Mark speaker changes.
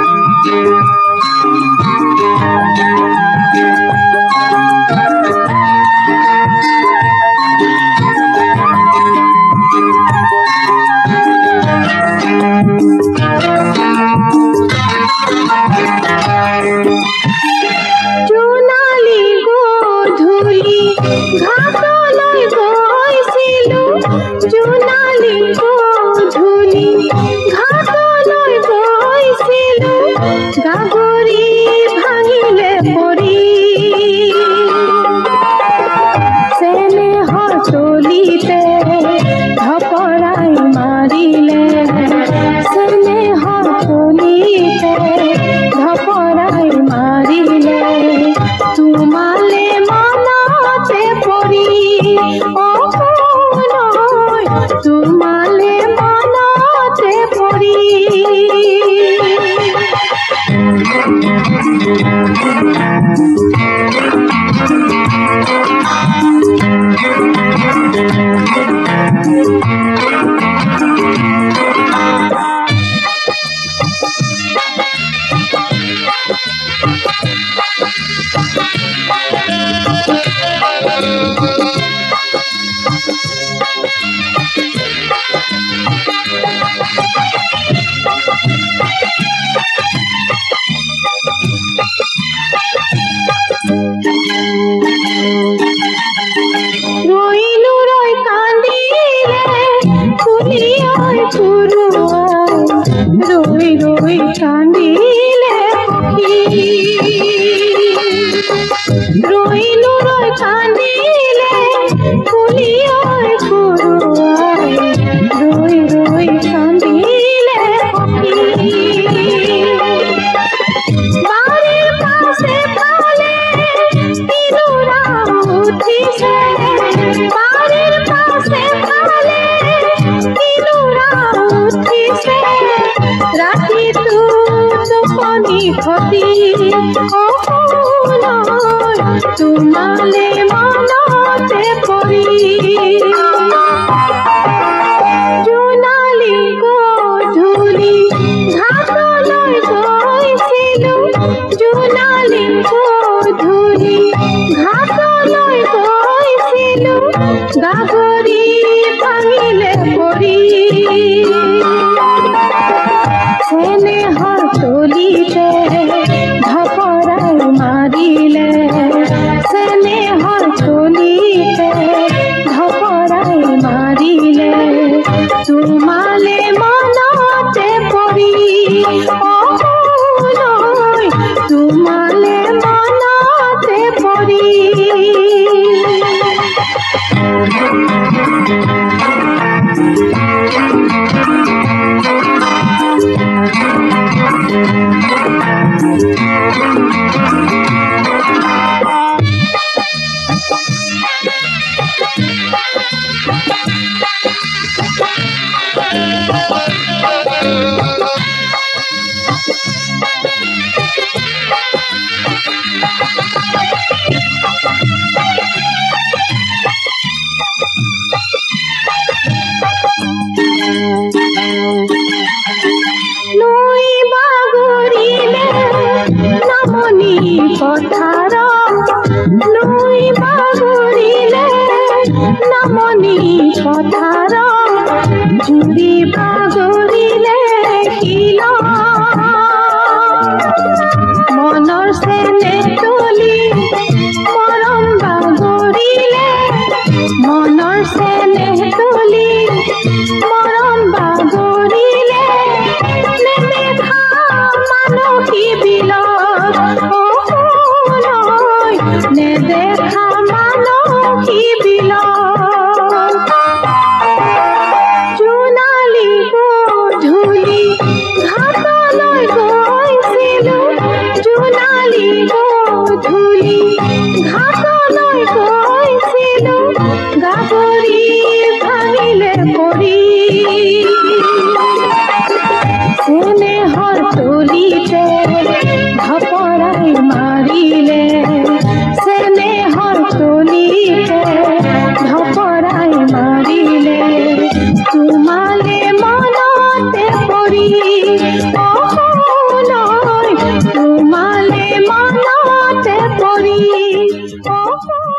Speaker 1: तुम्हारे मनाते पड़ी जुनाली गोधूली घाटলৈ গৈছিলো जुनाली गोधूली घाटলৈ গৈছিলো গাগৰি ভাঙিলে পৰি স্নেহৰ তলিতে ধপৰাই মাৰিলে স্নেহৰ তলিতে ধপৰাই মাৰিলে তোমালে মনতে পৰি অহলৈ তোমালে মনতে পৰি নৈ বাগৰিলে নামনি পথাৰ নৈ বাগৰিলে নামনি পথাৰ জুৰি বাগৰিলে শিল মনৰ চেনেহ তুলি মৰম বাগৰিলে মনৰ চেনেহ তুলি মৰম বাগৰিলে নেদেখা মানসী বিলত অহলৈ নেদেখা মানসী বিলত জোনালী গধূলি ঘাট সপোন